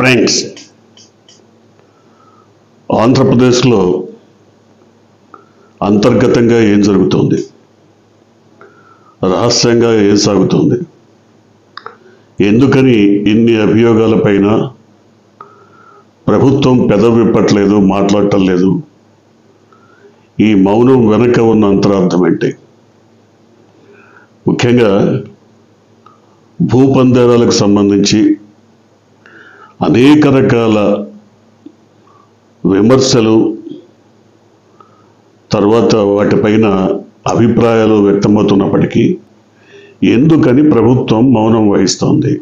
Friends, ఆంధ్రప్రదేశ్లో అంతర్గతంగా ఏం జరుగుతుంది, రహస్యంగా ఏం సాగుతుంది, ఎందుకని ఇన్ని అభియోగాలపైన ప్రభుత్వం పెదవిప్పట్లేదు, మాట్లాడటం లేదు? ఈ మౌనం వెనక ఉన్న అంతరార్థం ఏంటి? ముఖ్యంగా భూపందేరాలకు సంబంధించి అనేక రకాల విమర్శలు, తర్వాత వాటిపైన అభిప్రాయాలు వ్యక్తమవుతున్నప్పటికీ ఎందుకని ప్రభుత్వం మౌనం వహిస్తోంది?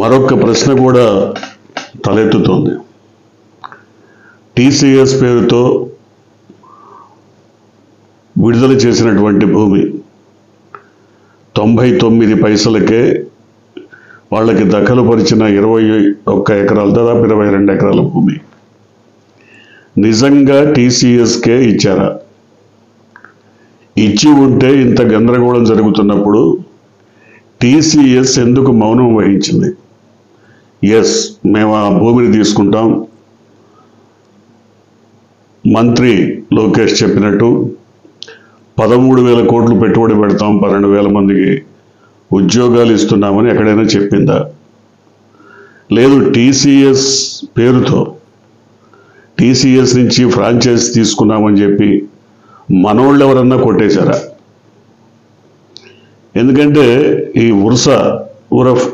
మరొక ప్రశ్న కూడా తలెత్తుతోంది. టీసీఎస్ పేరుతో విడుదల చేసినటువంటి భూమి 99 పైసలకే వాళ్ళకి దఖలు పరిచిన 21 ఎకరాలు, దాదాపు 22 ఎకరాల భూమి నిజంగా టీసీఎస్కే ఇచ్చారా? ఇచ్చి ఉంటే ఇంత గందరగోళం జరుగుతున్నప్పుడు టీసీఎస్ ఎందుకు మౌనం వహించింది? ఎస్, మేము ఆ భూమిని తీసుకుంటాం, మంత్రి లోకేష్ చెప్పినట్టు 13,000 కోట్లు పెట్టుబడి పెడతాం, 12,000 మందికి ఉద్యోగాలు ఇస్తున్నామని ఎక్కడైనా చెప్పిందా? లేదు, టీసీఎస్ పేరుతో టీసీఎస్ నుంచి ఫ్రాంచైజ్ తీసుకున్నామని చెప్పి మనోళ్ళు ఎవరన్నా కొట్టేశారా? ఎందుకంటే ఈ ఉరఫ్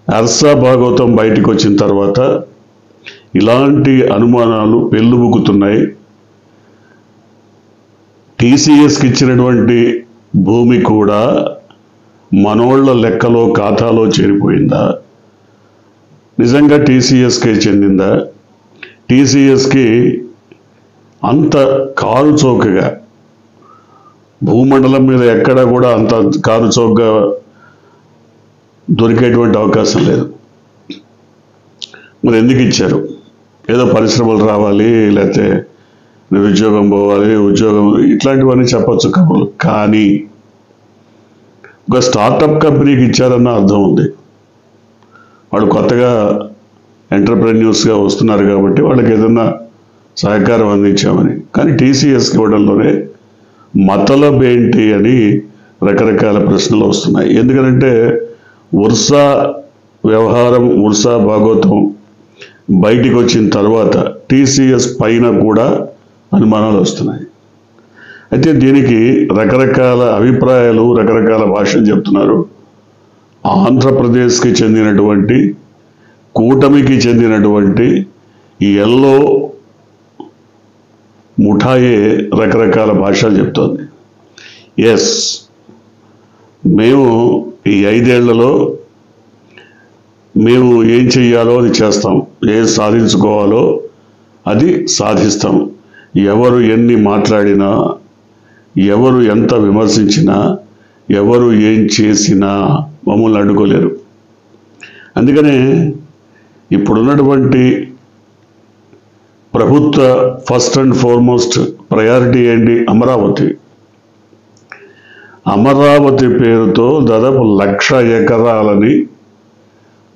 అర్సా భాగవతం బయటికి వచ్చిన తర్వాత ఇలాంటి అనుమానాలు పెళ్ళుబుకుతున్నాయి. టీసీఎస్కి ఇచ్చినటువంటి భూమి కూడా మనోళ్ళ లెక్కలో, ఖాతాలో చేరిపోయిందా? నిజంగా టీసీఎస్కే చెందిందా? టీసీఎస్కి అంత కారు చౌకగా, భూమండలం మీద ఎక్కడా కూడా అంత కారు చౌకగా దొరికేటువంటి అవకాశం లేదు. మరి ఎందుకు ఇచ్చారు? ఏదో పరిశ్రమలు రావాలి, లేకపోతే నిరుద్యోగం పోవాలి, ఉద్యోగం, ఇట్లాంటివన్నీ చెప్పచ్చు కబుర్లు. కానీ ఒక స్టార్టప్ కంపెనీకి ఇచ్చారన్న అర్థం ఉంది. వాళ్ళు కొత్తగా ఎంటర్ప్రెన్యూర్స్గా వస్తున్నారు కాబట్టి వాళ్ళకి ఏదన్నా సహకారం అందించామని. కానీ టీసీఎస్కి ఇవ్వడంలోనే మతలబ్ ఏంటి అని రకరకాల ప్రశ్నలు వస్తున్నాయి. ఎందుకంటే ఉర్సా వ్యవహారం, ఉర్సా భాగవతం బయటికి వచ్చిన తర్వాత టీసీఎస్ పైన కూడా అనుమానాలు వస్తున్నాయి. అయితే దీనికి రకరకాల అభిప్రాయాలు, రకరకాల భాషలు చెప్తున్నారు. ఆంధ్రప్రదేశ్కి చెందినటువంటి, కూటమికి చెందినటువంటి ఈ ఎల్లో ముఠాయే రకరకాల భాషలు చెప్తోంది. ఎస్, మేము ఈ 5 ఏళ్లలో మేము ఏం చెయ్యాలో అది చేస్తాం, ఏం సాధించుకోవాలో అది సాధిస్తాం. ఎవరు ఎన్ని మాట్లాడినా, ఎవరు ఎంత విమర్శించినా, ఎవరు ఏం చేసినా మమ్మల్ని అడ్డుకోలేరు. అందుకనే ఇప్పుడున్నటువంటి ప్రభుత్వ ఫస్ట్ అండ్ ఫార్మోస్ట్ ప్రయారిటీ ఏంటి? అమరావతి. అమరావతి పేరుతో దాదాపు 1,00,000 ఎకరాలని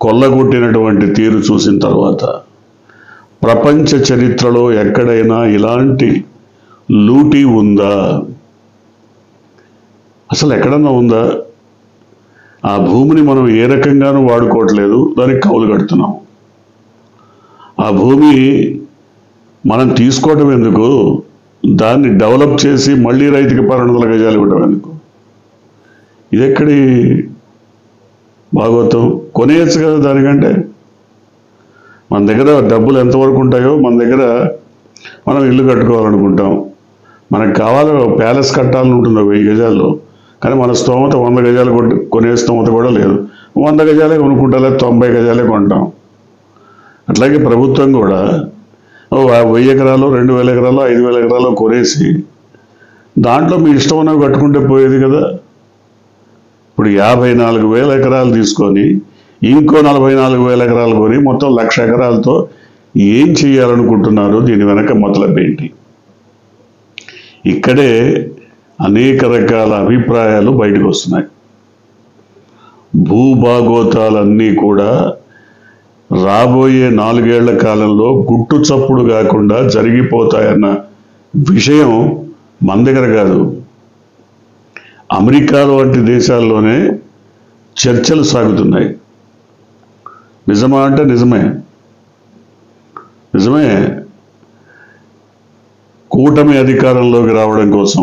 కొల్లగొట్టినటువంటి తీరు చూసిన తర్వాత ప్రపంచ చరిత్రలో ఎక్కడైనా ఇలాంటి లూటీ ఉందా? అసలు ఎక్కడన్నా ఉందా? ఆ భూమిని మనం ఏ రకంగానూ వాడుకోవట్లేదు, దానికి కౌలు కడుతున్నాం. ఆ భూమి మనం తీసుకోవడం ఎందుకు? దాన్ని డెవలప్ చేసి మళ్ళీ రైతుకి 1200 గజాలు ఇవ్వడం ఎందుకు? ఇదెక్కడి భాగవతం? కొనేయచ్చు కదా దానికంటే. మన దగ్గర డబ్బులు ఎంతవరకు ఉంటాయో, మన దగ్గర మనం ఇల్లు కట్టుకోవాలనుకుంటాం, మనకు కావాలి ప్యాలెస్ కట్టాలని ఉంటుంది 1000 గజాల్లో. కానీ మన స్తోమత 100 గజాలు కొనే స్తోమత కూడా లేదు. 100 గజాలే కొనుక్కుంటా, లేదా 90 గజాలే కొంటాం. అట్లాగే ప్రభుత్వం కూడా 1000 ఎకరాలు, 2000 ఎకరాలు, 5000 ఎకరాలు కొనేసి దాంట్లో మీ ఇష్టం ఉన్నవి కట్టుకుంటే పోయేది కదా. ఇప్పుడు 54,000 ఎకరాలు తీసుకొని ఇంకో 44,000 ఎకరాలు కొని మొత్తం 1,00,000 ఎకరాలతో ఏం చేయాలనుకుంటున్నారు? దీని వెనక మతలబ్ ఏంటి? ఇక్కడే అనేక రకాల అభిప్రాయాలు బయటకు వస్తున్నాయి. భూభాగోతాలన్నీ కూడా రాబోయే 4 ఏళ్ల కాలంలో గుట్టు చప్పుడు కాకుండా జరిగిపోతాయన్న విషయం మన దగ్గర కాదు, అమెరికాలో వంటి దేశాల్లోనే చర్చలు సాగుతున్నాయి. నిజమా అంటే నిజమే. కూటమి అధికారంలోకి రావడం కోసం,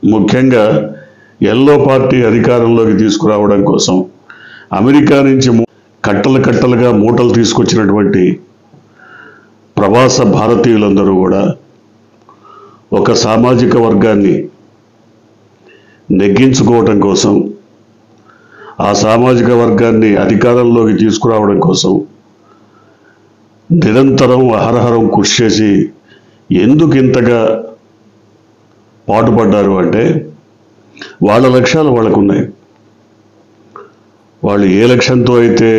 ముఖ్యంగా ఎల్లో పార్టీ అధికారంలోకి తీసుకురావడం కోసం అమెరికా నుంచి కట్టలుగా మూటలు తీసుకొచ్చినటువంటి ప్రవాస భారతీయులందరూ కూడా ఒక సామాజిక వర్గాన్ని నెగ్గించుకోవడం కోసం, ఆ సామాజిక వర్గాన్ని అధికారంలోకి తీసుకురావడం కోసం నిరంతరం అహరహరం కృషి చేసి ఎందుకు ఇంతగా పాటుపడ్డారు అంటే వాళ్ళ లక్ష్యాలు వాళ్ళకున్నాయి. వాళ్ళు ఏ లక్ష్యంతో అయితే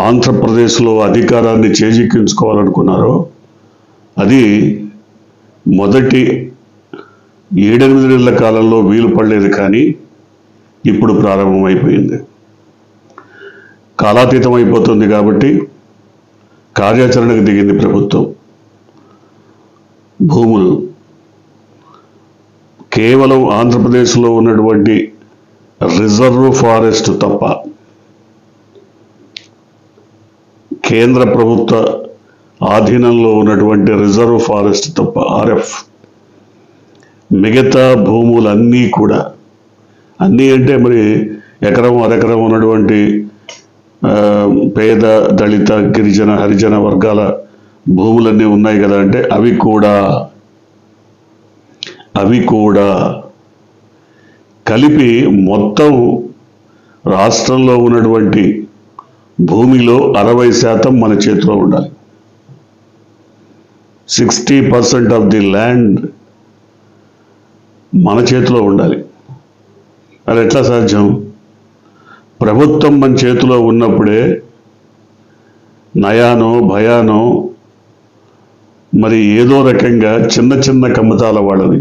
ఆంధ్రప్రదేశ్లో అధికారాన్ని చేజిక్కించుకోవాలనుకున్నారో అది మొదటి 7-8 నెలల కాలంలో వీలు పడలేదు, కానీ ఇప్పుడు ప్రారంభమైపోయింది. కాలాతీతం అయిపోతుంది కాబట్టి కార్యాచరణకు దిగింది ప్రభుత్వం. భూములు కేవలం ఆంధ్రప్రదేశ్లో ఉన్నటువంటి రిజర్వ్ ఫారెస్ట్ తప్ప, కేంద్ర ప్రభుత్వ ఆధీనంలో ఉన్నటువంటి రిజర్వ్ ఫారెస్ట్ తప్ప, ఆర్ఎఫ్, మిగతా భూములన్నీ కూడా, అన్నీ అంటే మరి ఎకరం అరెకరం ఉన్నటువంటి పేద దళిత గిరిజన హరిజన వర్గాల భూములన్నీ ఉన్నాయి కదా అంటే అవి కూడా కలిపి మొత్తం రాష్ట్రంలో ఉన్నటువంటి భూమిలో 60% మన చేతిలో ఉండాలి. 60% ఆఫ్ ది ల్యాండ్ మన చేతిలో ఉండాలి. అది ఎట్లా సాధ్యం? ప్రభుత్వం మన చేతిలో ఉన్నప్పుడే నయానో భయానో మరి ఏదో రకంగా చిన్న కమ్మతాల వాళ్ళని,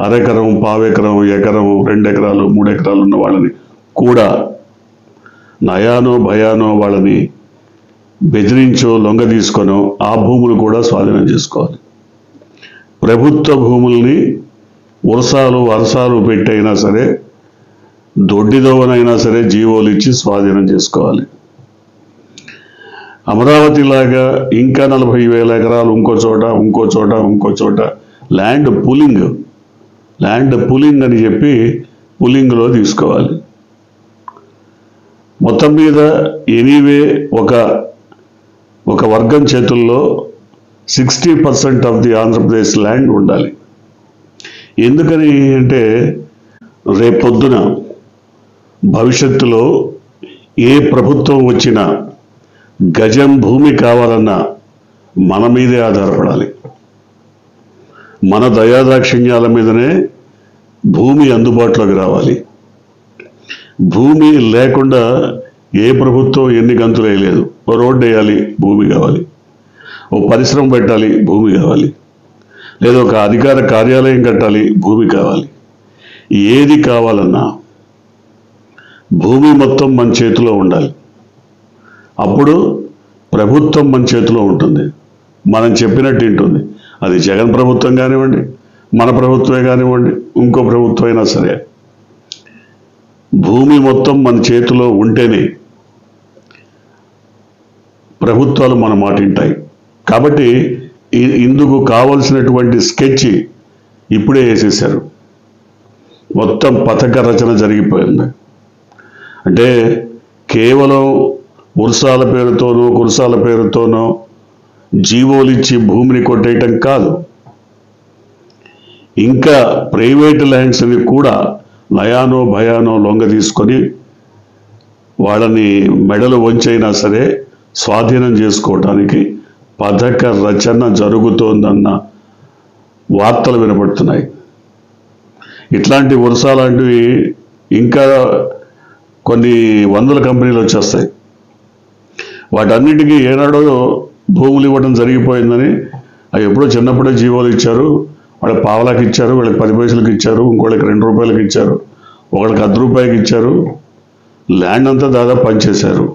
అరెకరం, పావెకరం, ఎకరం, 2 ఎకరాలు 3 ఎకరాలు ఉన్న వాళ్ళని కూడా నయానో భయానో వాళ్ళని బెదిరించో లొంగ తీసుకొనో ఆ భూములు కూడా స్వాధీనం చేసుకోవాలి. ప్రభుత్వ భూముల్ని వరసాలు పెట్టైనా సరే, దొడ్డిదోవనైనా సరే జీవోలు ఇచ్చి స్వాధీనం చేసుకోవాలి. అమరావతి లాగా ఇంకా 40,000 ఎకరాలు ఇంకో చోట ల్యాండ్ పూలింగ్ అని చెప్పి పూలింగ్లో తీసుకోవాలి. మొత్తం మీద ఎనీవే ఒక వర్గం చేతుల్లో 60% ఆఫ్ ది ఆంధ్రప్రదేశ్ ల్యాండ్ ఉండాలి. ఎందుకని అంటే రేపొద్దున భవిష్యత్తులో ఏ ప్రభుత్వం వచ్చినా గజం భూమి కావాలన్నా మన మీదే ఆధారపడాలి. మన దయాదాక్షిణ్యాల మీదనే భూమి అందుబాటులోకి రావాలి. భూమి లేకుండా ఏ ప్రభుత్వం ఎన్ని గంతులు వేయలేదు. ఓ రోడ్డు వేయాలి, భూమి కావాలి. ఓ పరిశ్రమ పెట్టాలి, భూమి కావాలి. లేదా ఒక అధికార కార్యాలయం కట్టాలి, భూమి కావాలి. ఏది కావాలన్నా భూమి మొత్తం మన చేతిలో ఉండాలి. అప్పుడు ప్రభుత్వం మన చేతిలో ఉంటుంది, మనం చెప్పినట్టు ఉంటుంది. అది జగన్ ప్రభుత్వం కానివ్వండి, మన ప్రభుత్వమే కానివ్వండి, ఇంకో ప్రభుత్వం అయినా సరే, భూమి మొత్తం మన చేతిలో ఉంటేనే ప్రభుత్వాలు మన మాట వింటాయి. కాబట్టి ఇందుకు కావలసినటువంటి స్కెచ్ ఇప్పుడే వేసేశారు. మొత్తం పథక రచన జరిగిపోయింది. అంటే కేవలం కురసాల పేరుతోనో జీవోలు ఇచ్చి భూమిని కొట్టేయటం కాదు, ఇంకా ప్రైవేట్ ల్యాండ్స్ని కూడా నయానో భయానో లొంగ తీసుకొని వాళ్ళని మెడలు వంచైనా సరే స్వాధీనం చేసుకోవటానికి పథక రచన జరుగుతోందన్న వార్తలు వినపడుతున్నాయి. ఇట్లాంటి లాంటివి ఇంకా కొన్ని 100 కంపెనీలు వచ్చేస్తాయి. వాటన్నిటికీ ఏనాడో భూములు ఇవ్వడం జరిగిపోయిందని, అవి ఎప్పుడో చిన్నప్పుడే జీవోలు ఇచ్చారు. వాళ్ళకి పావలాకి ఇచ్చారు, వీళ్ళకి 10 పైసలకి ఇచ్చారు, ఇంకోళ్ళకి 2 రూపాయలకి ఇచ్చారు, ఒకళ్ళకి 10 రూపాయలకి ఇచ్చారు. ల్యాండ్ అంతా దాదాపు పనిచేశారు.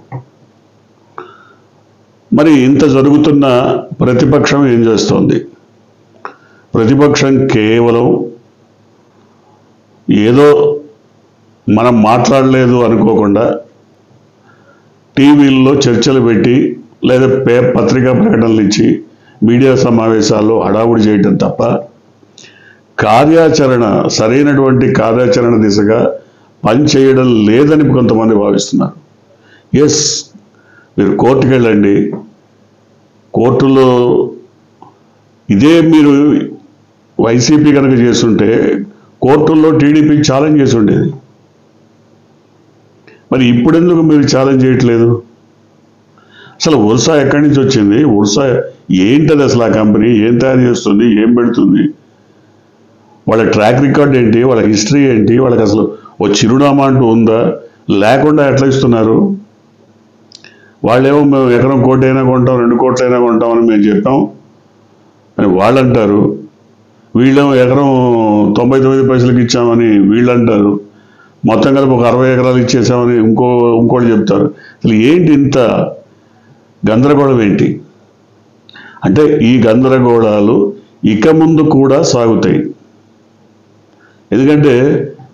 మరి ఇంత జరుగుతున్న ప్రతిపక్షం ఏం చేస్తోంది? ప్రతిపక్షం కేవలం ఏదో మనం మాట్లాడలేదు అనుకోకుండా టీవీల్లో చర్చలు పెట్టి లేదా పత్రికా ప్రకటనలు ఇచ్చి మీడియా సమావేశాల్లో హడావుడి చేయడం తప్ప కార్యాచరణ, సరైనటువంటి కార్యాచరణ దిశగా పనిచేయడం లేదని కొంతమంది భావిస్తున్నారు. ఎస్, మీరు కోర్టుకు వెళ్ళండి, కోర్టులో ఇదే మీరు వైసీపీ కనుక చేస్తుంటే కోర్టుల్లో టీడీపీ ఛాలెంజ్ చేసి ఉండేది. మరి ఇప్పుడెందుకు మీరు ఛాలెంజ్ చేయట్లేదు? అసలు ఉర్సా ఎక్కడి నుంచి వచ్చింది? ఉర్సా ఏంటది? అసలు ఆ కంపెనీ ఏం తయారు చేస్తుంది, ఏం పెడుతుంది, వాళ్ళ ట్రాక్ రికార్డ్ ఏంటి, వాళ్ళ హిస్టరీ ఏంటి, వాళ్ళకి అసలు ఓ చిరునామా అంటూ ఉందా? లేకుండా ఎట్లా ఇస్తున్నారు? వాళ్ళేమో మేము ఎకరం 1 కోటి అయినా కొంటాం, 2 కోట్లైనా కొంటామని మేము చెప్పాం అని వాళ్ళు అంటారు. వీళ్ళేమో ఎకరం 99 పైసలకి ఇచ్చామని వీళ్ళు అంటారు. మొత్తం కలిపి ఒక 60 ఎకరాలు ఇచ్చేసామని ఇంకోటి చెప్తారు. అసలు ఏంటి ఇంత గందరగోళం ఏంటి? అంటే ఈ గందరగోళాలు ఇక ముందు కూడా సాగుతాయి. ఎందుకంటే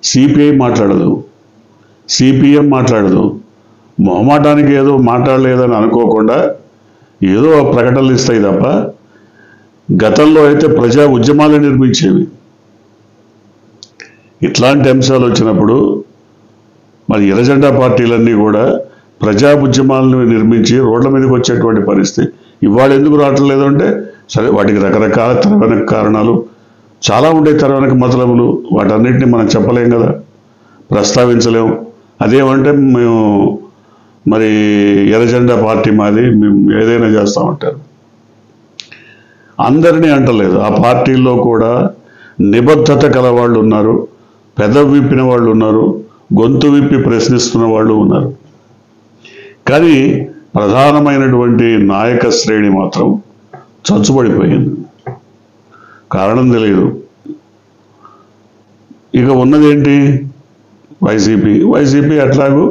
సిపిఐ మాట్లాడదు, సిపిఎం మాట్లాడదు. మొహమాటానికి ఏదో మాట్లాడలేదని అనుకోకుండా ఏదో ప్రకటనలు ఇస్తాయి తప్ప గతంలో అయితే ప్రజా ఉద్యమాలు నిర్మించేవి. ఇట్లాంటి అంశాలు వచ్చినప్పుడు మరి ఎర్రజెండా పార్టీలన్నీ కూడా ప్రజా ఉద్యమాలను నిర్మించి రోడ్ల మీదకి వచ్చేటువంటి పరిస్థితి ఇవాళ ఎందుకు రావట్లేదు అంటే, సరే వాటికి రకరకాల తెరవెనక కారణాలు చాలా ఉండే, తెరవెనక మతలబులు, వాటన్నిటిని మనం చెప్పలేం కదా, ప్రస్తావించలేము. అదేమంటే మేము మరి ఎర్రజెండా పార్టీ మాది, మేము ఏదైనా చేస్తామంటారు. అందరినీ అంటలేదు, ఆ పార్టీల్లో కూడా నిబద్ధత కల వాళ్ళు ఉన్నారు, పెదవి విప్పిన వాళ్ళు ఉన్నారు, గొంతు విప్పి ప్రశ్నిస్తున్న వాళ్ళు ఉన్నారు. కానీ ప్రధానమైనటువంటి నాయక శ్రేణి మాత్రం చచ్చుబడిపోయింది. కారణం తెలియదు. ఇక ఉన్నదేంటి? YCP అట్లాగూ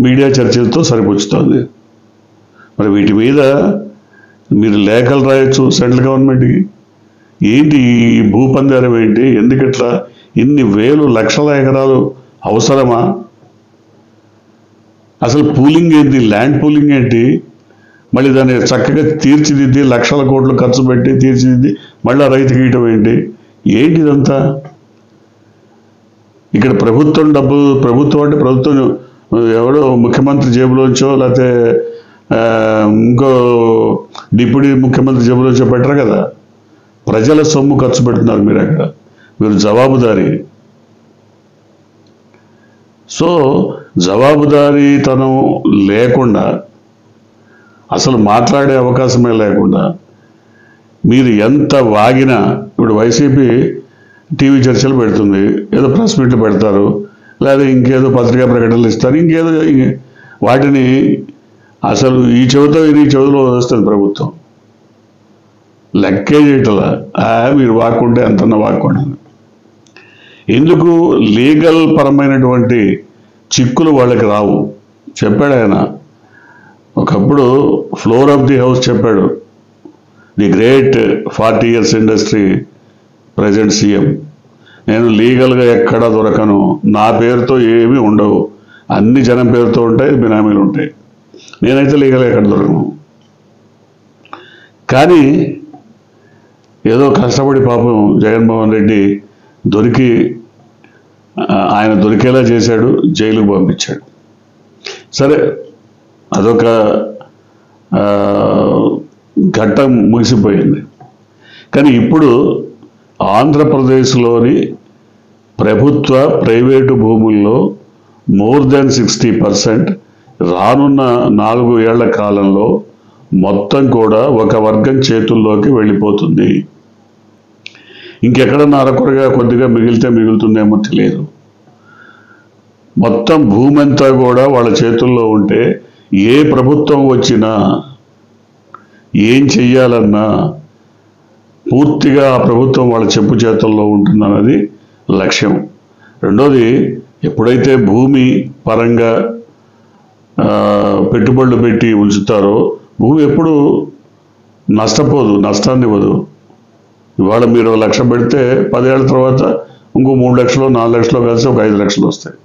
media చర్చలతో సరిపుచ్చుతోంది. మరి వీటి మీద మీరు లేఖలు రాయొచ్చు సెంట్రల్ గవర్నమెంట్కి. ఏంటి ఈ భూపందారం ఏంటి? ఎందుకట్లా ఇన్ని వేలు లక్షల ఎకరాలు అవసరమా? అసలు పూలింగ్ ఏంటి? ల్యాండ్ పూలింగ్ ఏంటి? మళ్ళీ దాన్ని చక్కగా తీర్చిదిద్ది లక్షల కోట్లు ఖర్చు పెట్టి తీర్చిదిద్ది మళ్ళీ రైతుకి ఇయటం ఏంటి? ఇదంతా? ఇక్కడ ప్రభుత్వం డబ్బు, ప్రభుత్వం అంటే ప్రభుత్వం ఎవడో ముఖ్యమంత్రి జేబులోంచో లేకపోతే ఇంకో డిప్యూటీ ముఖ్యమంత్రి జేబులోంచో పెట్టరు కదా, ప్రజల సొమ్ము ఖర్చు పెడుతున్నారు మీరు. అక్కడ మీరు జవాబుదారీ. సో జవాబుదారీతనం లేకుండా, అసలు మాట్లాడే అవకాశమే లేకుండా మీరు ఎంత వాగినా, ఇప్పుడు వైసీపీ టీవీ చర్చలు పెడుతుంది, ఏదో ప్రెస్ మీట్లు పెడతారు, లేదా ఇంకేదో పత్రికా ప్రకటనలు ఇస్తారు, ఇంకేదో వాటిని అసలు ఈ చెవిలో వస్తుంది ప్రభుత్వం. లెక్కే చేయటలా. మీరు వాక్కుంటే ఎంతన్నా వాక్కోండి. ఎందుకు? లీగల్ పరమైనటువంటి చిక్కులు వాళ్ళకి రావు. చెప్పాడు ఆయన ఒకప్పుడు, ఫ్లోర్ ఆఫ్ ది హౌస్ చెప్పాడు, the great 40 years industry present CM. నేను లీగల్గా ఎక్కడా దొరకను, నా పేరుతో ఏమీ ఉండవు, అన్ని జనం పేరుతో ఉంటాయి, బినామీలు ఉంటాయి, నేనైతే లీగల్గా ఎక్కడ దొరకను. కానీ ఏదో కష్టపడి పాపం జగన్మోహన్ రెడ్డి ఆయన దొరికేలా చేశాడు, జైలుకు పంపించాడు. సరే, అదొక ఘట్టం ముగిసిపోయింది. కానీ ఇప్పుడు ఆంధ్రప్రదేశ్లోని ప్రభుత్వ ప్రైవేటు భూముల్లో మోర్ దాన్ 60% రానున్న 4 ఏళ్ల కాలంలో మొత్తం కూడా ఒక వర్గం చేతుల్లోకి వెళ్ళిపోతుంది. ఇంకెక్కడన్నా అరకొరగా కొద్దిగా మిగులుతుందేమో తెలియదు. మొత్తం భూమి అంతా కూడా వాళ్ళ చేతుల్లో ఉంటే ఏ ప్రభుత్వం వచ్చినా ఏం చెయ్యాలన్నా పూర్తిగా ఆ ప్రభుత్వం వాళ్ళ చెప్పు చేతుల్లో ఉంటుందన్నది లక్ష్యం. రెండోది, ఎప్పుడైతే భూమి పరంగా పెట్టుబడులు పెట్టి ఉంచుతారో భూమి ఎప్పుడు నష్టపోదు, నష్టాన్ని ఇవ్వదు. ఇవాళ మీరు 1 లక్ష పెడితే 10 ఏళ్ల తర్వాత ఇంకో 3 లక్షలు 4 లక్షలు కలిసి ఒక 5 లక్షలు వస్తాయి.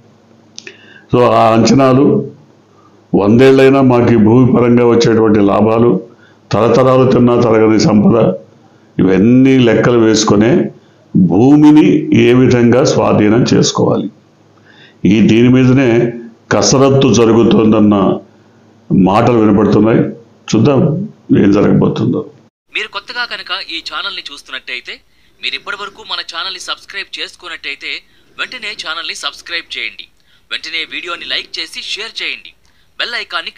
సో ఆ అంచనాలు 100 ఏళ్ళైనా మాకు ఈ భూమి పరంగా వచ్చేటువంటి లాభాలు, తరతరాలు తిన్నా తరగని సంపద, ఇవన్నీ లెక్కలు వేసుకునే భూమిని ఏ విధంగా స్వాధీనం చేసుకోవాలి, దీని మీదనే కసరత్తు జరుగుతోందన్న మాటలు వినపడుతున్నాయి. చూద్దాం ఏం జరగబోతుందో. మీరు కొత్తగా కనుక ఈ ఛానల్ని చూస్తున్నట్టయితే, మీరు ఇప్పటివరకు మన ఛానల్ని సబ్స్క్రైబ్ చేసుకున్నట్టయితే వెంటనే ఛానల్ని సబ్స్క్రైబ్ చేయండి. వెంటనే వీడియోని లైక్ చేసి షేర్ చేయండి. బెల్ ఐకాన్ని